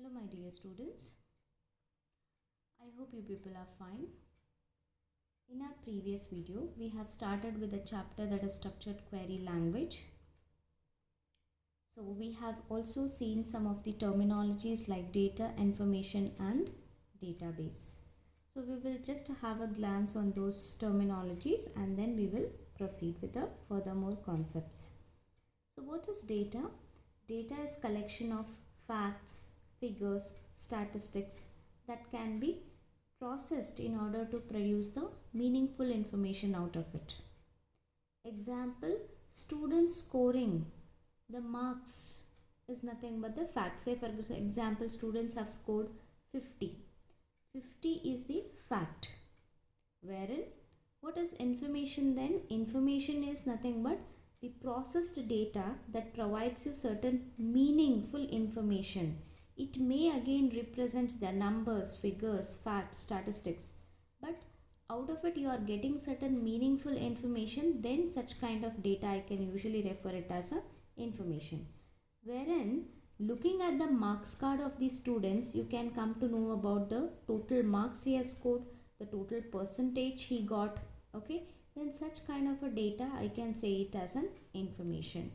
Hello my dear students, I hope you people are fine. In our previous video, we have started with a chapter that is structured query language. So we have also seen some of the terminologies like data, information and database. So we will just have a glance on those terminologies and then we will proceed with the furthermore concepts. So what is data? Data is collection of facts, figures, statistics that can be processed in order to produce the meaningful information out of it. Example, students scoring the marks is nothing but the fact. Say for example, students have scored 50. 50 is the fact. Wherein, what is information then? Information is nothing but the processed data that provides you certain meaningful information. It may again represent the numbers, figures, facts, statistics, but out of it you are getting certain meaningful information, then such kind of data I can usually refer it as a information. Wherein looking at the marks card of the students, you can come to know about the total marks he has scored, the total percentage he got, okay, then such kind of a data I can say it as an information.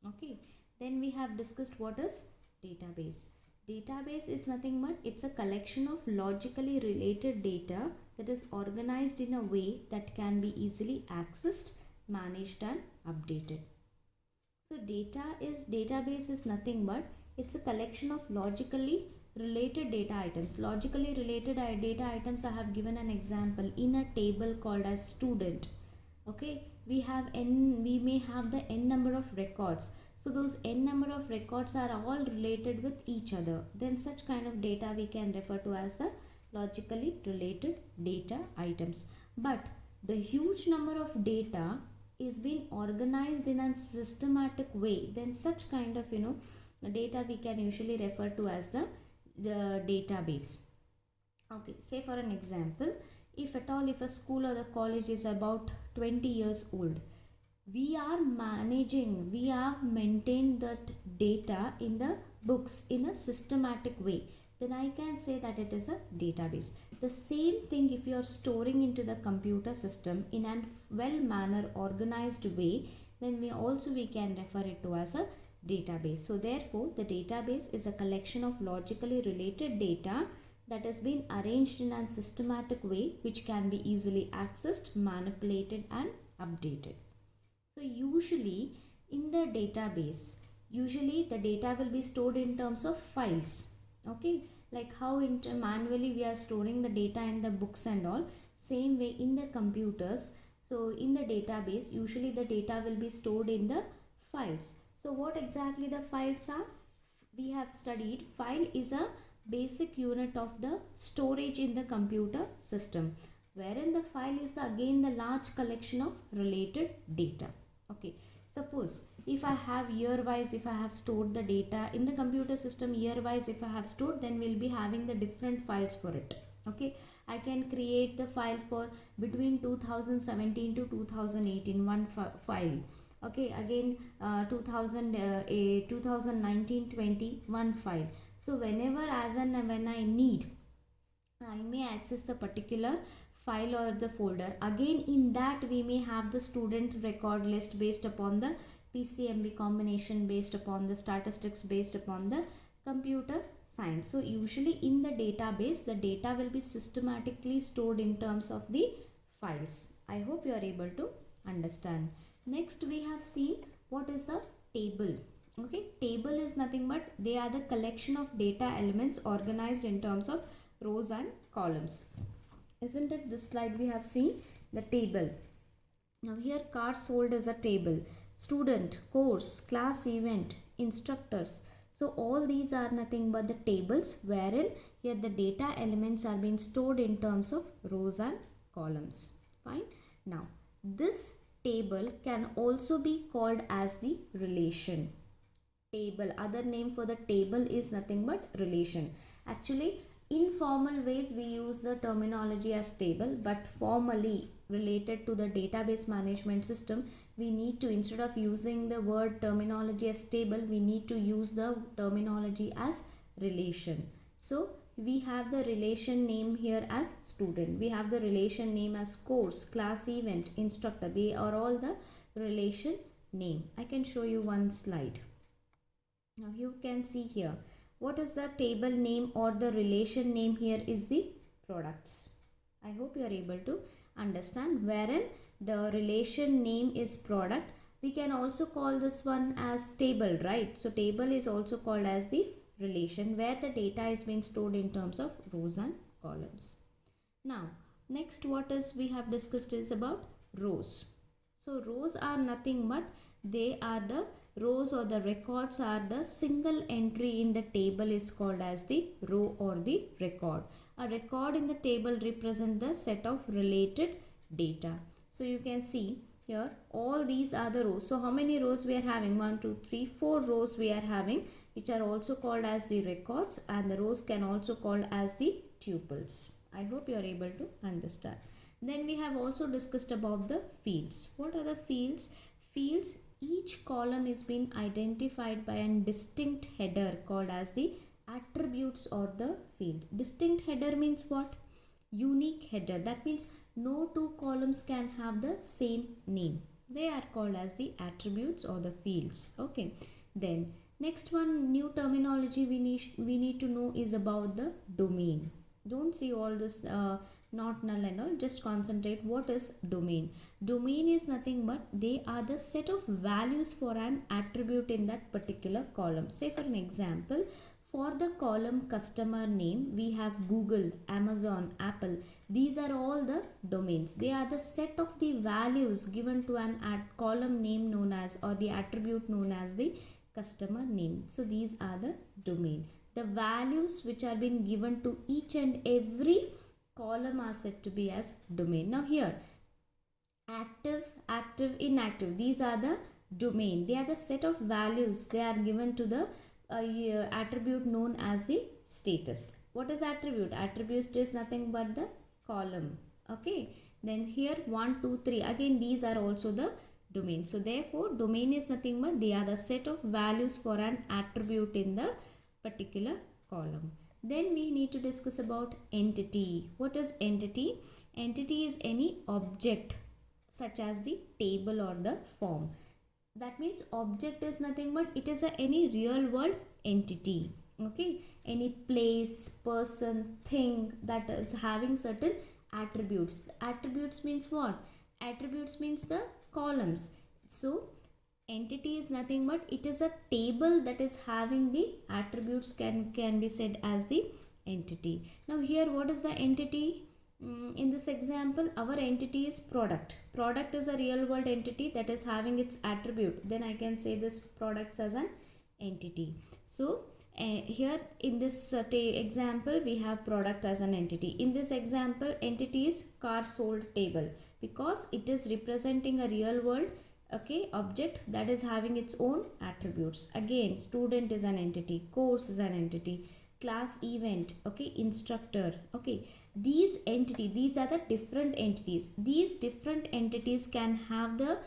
Okay, then we have discussed what is database. Database is nothing but it's a collection of logically related data that is organized in a way that can be easily accessed, managed and updated. So database is nothing but it's a collection of logically related data items. Logically related data items, I have given an example in a table called as student. Okay, we may have the n number of records. So those n number of records are all related with each other. Then such kind of data we can refer to as the logically related data items. But the huge number of data is being organized in a systematic way, then such kind of data we can usually refer to as the database. Okay, say for an example, if a school or the college is about 20 years old, we are maintained that data in the books in a systematic way, then I can say that it is a database. The same thing if you are storing into the computer system in a well manner organized way, then we can refer it to as a database. So therefore the database is a collection of logically related data that has been arranged in a systematic way which can be easily accessed, manipulated and updated. So usually in the database, the data will be stored in terms of files. Okay, like how manually we are storing the data in the books and all, same way in the computers. So in the database, usually the data will be stored in the files. So what exactly the files are? We have studied file is a basic unit of the storage in the computer system, wherein the file is again the large collection of related data. Okay, suppose if I have year wise, if I have stored the data in the computer system year wise, if I have stored, then we'll be having the different files for it. Okay, I can create the file for between 2017 to 2018 one file. Okay, again 2019-20 one file. So whenever as and when I need, I may access the particular file or the folder. Again in that we may have the student record list based upon the PCMB combination, based upon the statistics, based upon the computer science. So usually in the database, the data will be systematically stored in terms of the files. I hope you are able to understand. Next we have seen what is the table. Okay, table is nothing but they are the collection of data elements organized in terms of rows and columns. Isn't it this slide we have seen the table? Now here car sold is a table, student, course, class event, instructors. So all these are nothing but the tables wherein here the data elements are being stored in terms of rows and columns. Fine. Now this table can also be called as the relation. Table, other name for the table is nothing but relation. Actually informal ways we use the terminology as table, but formally related to the database management system, we need to, instead of using the word terminology as table, we need to use the terminology as relation. So we have the relation name here as student. We have the relation name as course, class, event, instructor. They are all the relation name. I can show you one slide. Now you can see here, what is the table name or the relation name here is the products. I hope you are able to understand, wherein the relation name is product. We can also call this one as table, right? So table is also called as the relation where the data is being stored in terms of rows and columns. Now next what is we have discussed is about rows. So rows are nothing but they are the rows or the records are the single entry in the table is called as the row or the record. A record in the table represents the set of related data. So you can see here all these are the rows. So how many rows we are having? 1, 2, 3, 4 rows we are having, which are also called as the records, and the rows can also called as the tuples. I hope you are able to understand. Then we have also discussed about the fields. What are the fields? Fields, each column is being identified by a distinct header called as the attributes or the field. Distinct header means what? Unique header. That means no two columns can have the same name. They are called as the attributes or the fields. Okay. Then next one new terminology we need to know is about the domain. Don't see all this not null and all, just concentrate what is domain. Domain is nothing but they are the set of values for an attribute in that particular column. Say for an example, for the column customer name we have Google, Amazon, Apple. These are all the domains. They are the set of the values given to an column name known as or the attribute known as the customer name. So these are the domain. The values which are being given to each and every column are said to be as domain. Now here active, inactive, these are the domain. They are the set of values they are given to the attribute known as the status. What is attribute? Attribute is nothing but the column. Okay, then here 1, 2, 3 again these are also the domain. So therefore domain is nothing but they are the set of values for an attribute in the particular column. Then we need to discuss about entity. What is entity? Entity is any object such as the table or the form. That means object is nothing but it is any real world entity. Okay, any place, person, thing that is having certain attributes. Attributes means what? Attributes means the columns. So entity is nothing but it is a table that is having the attributes can be said as the entity. Now here what is the entity? In this example our entity is product. Product is a real world entity that is having its attribute. Then I can say this products as an entity. So here in this example we have product as an entity. In this example entity is car sold table because it is representing a real world object that is having its own attributes. Again student is an entity, course is an entity, class, event, instructor. These are the different entities. These different entities can have the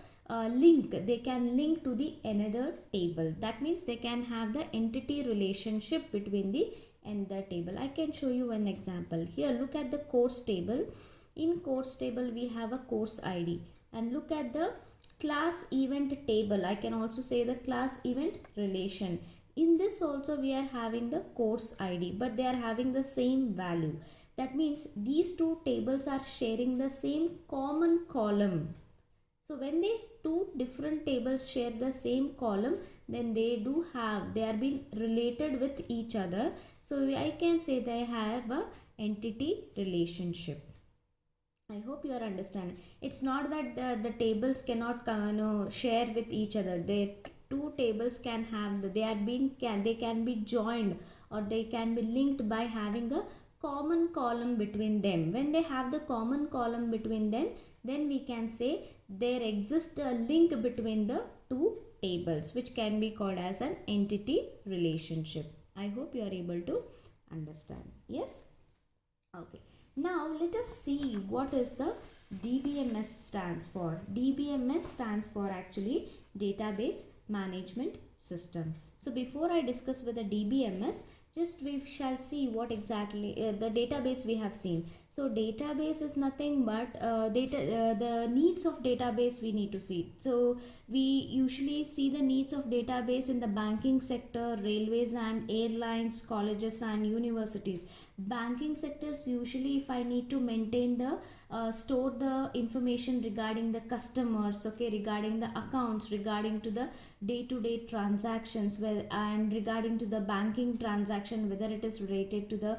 link. They can link to the another table. That means they can have the entity relationship between the another table. I can show you an example. Here look at the course table. In course table we have a course ID, and look at the class event table. I can also say the class event relation. In this also we are having the course ID, but they are having the same value. That means these two tables are sharing the same common column. So when they two different tables share the same column, then they are being related with each other. So I can say they have a entity relationship. I hope you are understanding. It's not that the tables cannot share with each other. They two tables can have they can be joined or they can be linked by having a common column between them. When they have the common column between them, then we can say there exists a link between the two tables, which can be called as an entity relationship. I hope you are able to understand. Yes? Okay. Now let us see what is the DBMS stands for. DBMS stands for actually Database Management System. So before I discuss with the DBMS, Just we shall see what exactly the database we have seen. So database is nothing but the needs of database we need to see. So we usually see the needs of database in the banking sector, railways and airlines, colleges and universities. Banking sectors, usually if I need to maintain the store the information regarding the customers, okay, regarding the accounts, regarding to the day-to-day transactions, well, and regarding to the banking transaction, whether it is related to the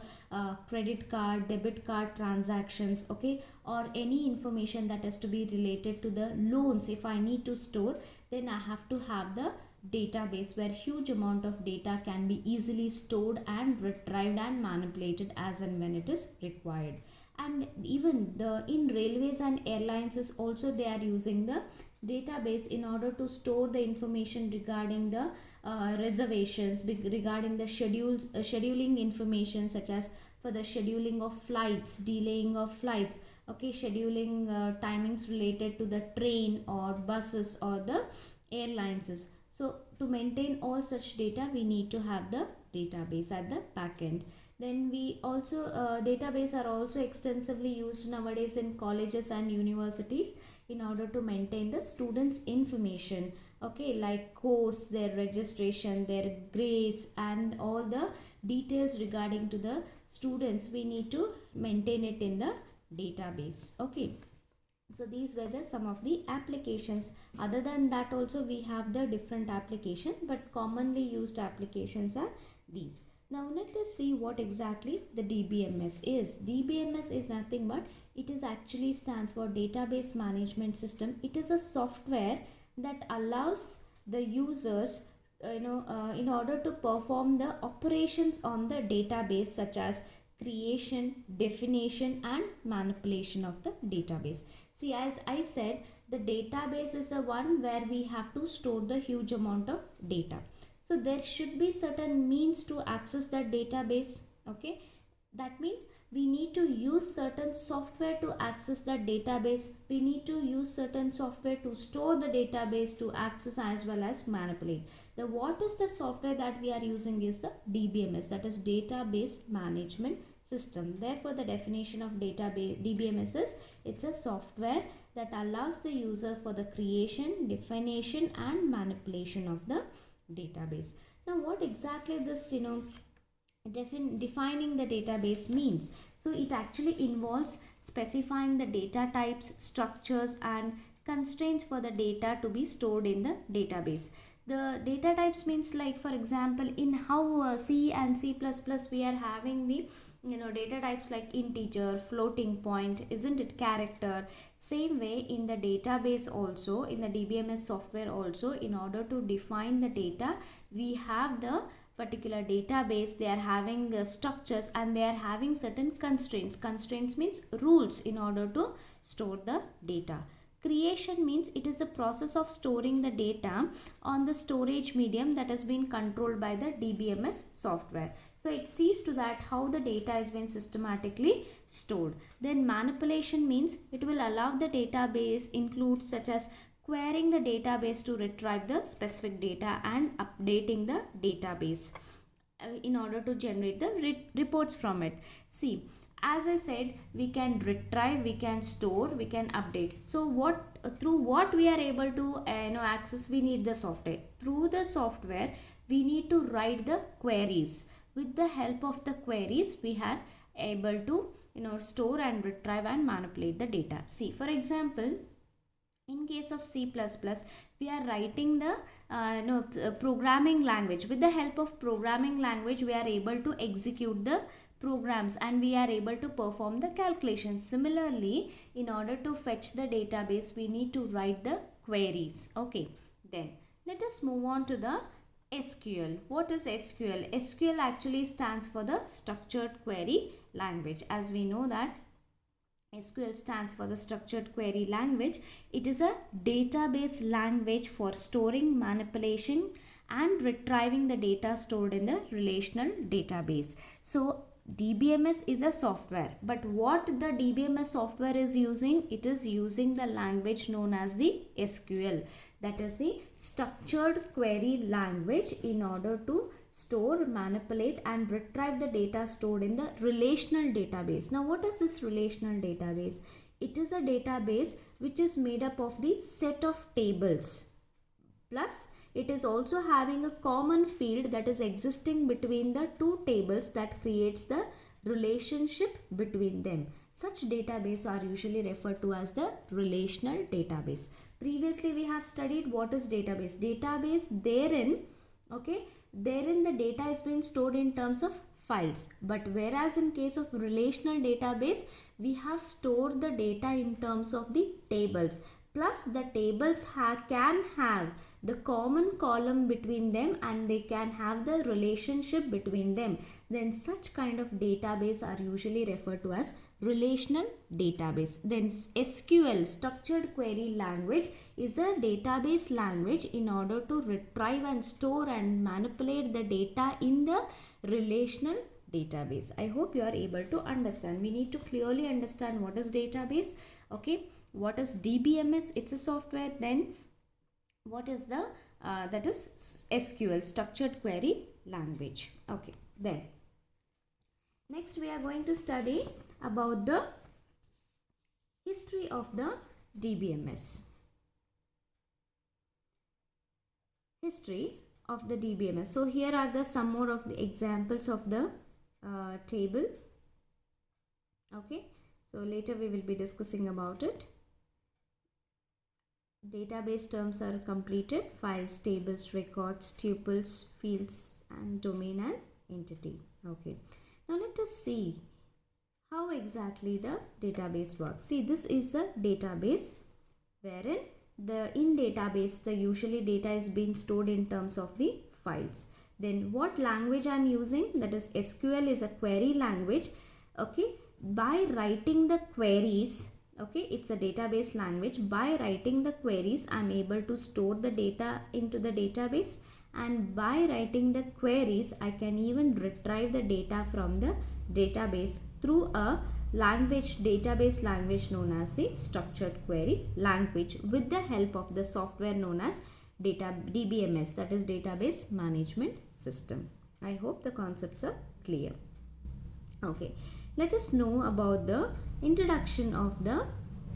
credit card, debit card transactions, okay, or any information that has to be related to the loans. If I need to store, then I have to have the database where huge amount of data can be easily stored and retrieved and manipulated as and when it is required. And even the in railways and airlines is also they are using the database in order to store the information regarding the reservations, regarding the schedules, scheduling information, such as for the scheduling of flights, delaying of flights, okay, scheduling timings related to the train or buses or the airlines. So to maintain all such data, we need to have the database at the back end. Then we also database are also extensively used nowadays in colleges and universities in order to maintain the students information, okay, like course, their registration, their grades and all the details regarding to the students. We need to maintain it in the database, okay. So these were the some of the applications. Other than that also we have the different application, but commonly used applications are these. Now let us see what exactly the DBMS is. DBMS is nothing but it is actually stands for Database Management System. It is a software that allows the users in order to perform the operations on the database, such as creation, definition and manipulation of the database. See, as I said, the database is the one where we have to store the huge amount of data. So there should be certain means to access that database, okay. That means we need to use certain software to access that database. We need to use certain software to store the database, to access as well as manipulate. The what is the software that we are using is the DBMS, that is Database Management System. Therefore the definition of database DBMS is it's a software that allows the user for the creation, definition and manipulation of the database. Now what exactly this defining the database means? So it actually involves specifying the data types, structures and constraints for the data to be stored in the database. The data types means, like for example, in how C and C++ we are having the data types like integer, floating point, isn't it, character. Same way in the database also, in the DBMS software also, in order to define the data, we have the particular database, they are having structures and they are having certain constraints. Constraints means rules in order to store the data. Creation means it is the process of storing the data on the storage medium that has been controlled by the DBMS software. So it sees to that how the data has been systematically stored. Then manipulation means it will allow the database include such as querying the database to retrieve the specific data and updating the database in order to generate the reports from it. See, as I said, we can retrieve, we can store, we can update. So through what we are able to access, we need the software. Through the software, we need to write the queries. With the help of the queries, we are able to store and retrieve and manipulate the data. See, for example, in case of C++, we are writing the programming language. With the help of programming language, we are able to execute the programs and we are able to perform the calculations. Similarly, in order to fetch the database, we need to write the queries. Okay, then let us move on to the SQL. What is SQL? SQL actually stands for the Structured Query Language. As we know that SQL stands for the Structured Query Language. It is a database language for storing, manipulation and retrieving the data stored in the relational database. So DBMS is a software, but what the DBMS software is using, it is using the language known as the SQL. that is the structured query language in order to store, manipulate and retrieve the data stored in the relational database. Now what is this relational database? It is a database which is made up of the set of tables, plus it is also having a common field that is existing between the two tables that creates the relationship between them. Such database are usually referred to as the relational database. Previously we have studied what is database. Database, therein, okay, therein the data is being stored in terms of files, but whereas in case of relational database we have stored the data in terms of the tables, plus the tables can have the common column between them and they can have the relationship between them. Then such kind of database are usually referred to as relational database. Then SQL, structured query language, is a database language in order to retrieve and store and manipulate the data in the relational database. I hope you are able to understand. We need to clearly understand what is database, okay, what is DBMS, it's a software, then what is the that is SQL, structured query language. Okay, then next we are going to study about the history of the DBMS. History of the DBMS. So here are the some more of the examples of the table. Okay, so later we will be discussing about it. Database terms are completed: files, tables, records, tuples, fields, and domain and entity. Okay, now let us see how exactly the database works. See, this is the database wherein in database the usually data is being stored in terms of the files. Then what language I am using, that is SQL is a query language. Okay, by writing the queries, okay, it's a database language. By writing the queries I am able to store the data into the database, and by writing the queries I can even retrieve the data from the database through a language, database language known as the structured query language, with the help of the software known as DBMS, that is database management system. I hope the concepts are clear. Okay, let us know about the introduction of the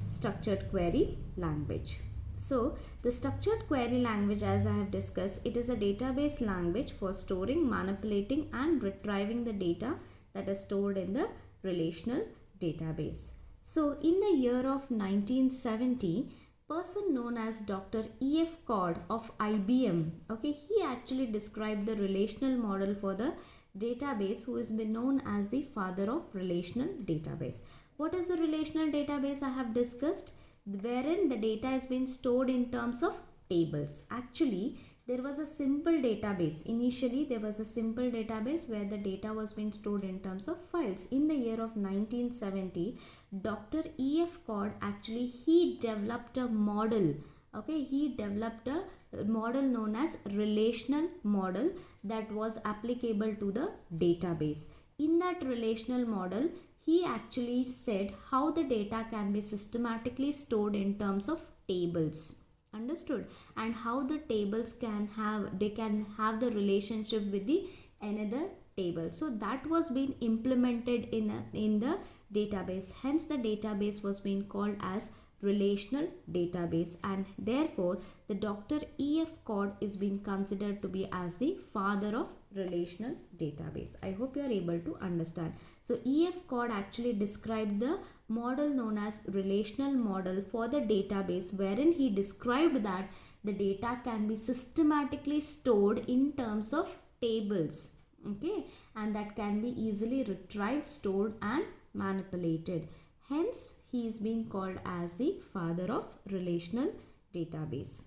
structured query language. So the structured query language, as I have discussed, it is a database language for storing, manipulating and retrieving the data that is stored in the relational database. So in the year of 1970, person known as Dr. E.F. Codd of IBM, okay, he actually described the relational model for the database, who has been known as the father of relational database. What is the relational database I have discussed? Wherein the data has been stored in terms of tables. Actually, there was a simple database. Initially, there was a simple database where the data was being stored in terms of files. In the year of 1970, Dr. E.F. Codd actually, he developed a model. Okay, he developed a model known as relational model that was applicable to the database. In that relational model, he actually said how the data can be systematically stored in terms of tables. Understood? And how the tables can have the relationship with the another table. So that was being implemented in the database. Hence the database was being called as relational database, and therefore the Dr. E.F. Codd is being considered to be as the father of relational database. I hope you are able to understand. So E.F. Codd actually described the model known as relational model for the database, wherein he described that the data can be systematically stored in terms of tables, okay, and that can be easily retrieved, stored and manipulated. Hence he is being called as the father of relational database.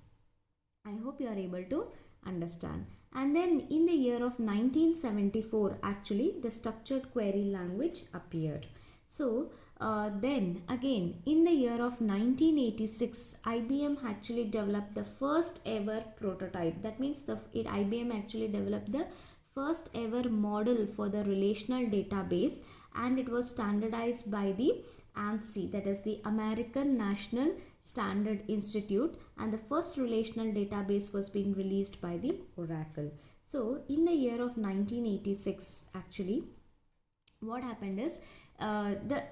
I hope you are able to understand. And then in the year of 1974, actually the structured query language appeared. So then again in the year of 1986, IBM actually developed the first ever prototype. That means IBM actually developed the first ever model for the relational database, and it was standardized by the ANSI, that is the American National Standard Institute, and the first relational database was being released by the Oracle. So in the year of 1986, actually, what happened is the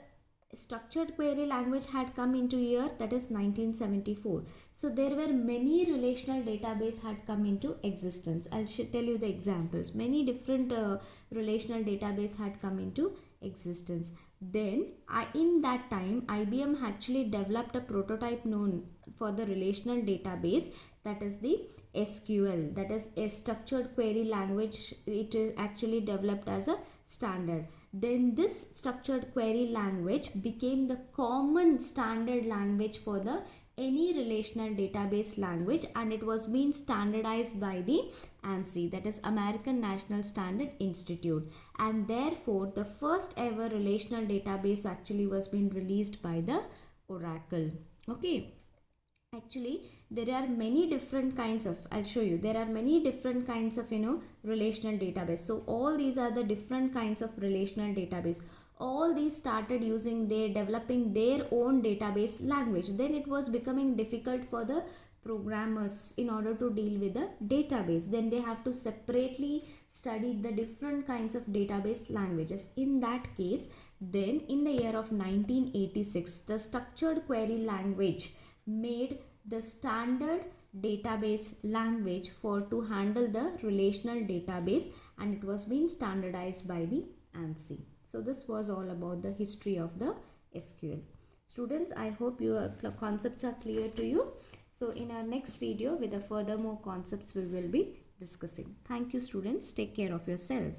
structured query language had come into year, that is 1974. So there were many relational database had come into existence. I'll tell you the examples. Many different relational database had come into existence. Then in that time, IBM actually developed a prototype known for the relational database, that is the SQL, that is a structured query language. It is actually developed as a standard. Then this structured query language became the common standard language for the any relational database language, and it was being standardized by the ANSI, that is American National Standard Institute, and therefore the first ever relational database actually was being released by the Oracle. Okay. Actually, there are many different kinds of, I'll show you, there are many different kinds of, relational database. So all these are the different kinds of relational database. All these started using developing their own database language. Then it was becoming difficult for the programmers in order to deal with the database. Then they have to separately study the different kinds of database languages. In that case, then in the year of 1986, the structured query language made the standard database language for to handle the relational database, and it was being standardized by the ANSI. So this was all about the history of the SQL. Students, I hope your concepts are clear to you. So in our next video, with the further more concepts we will be discussing. Thank you students. Take care of yourself.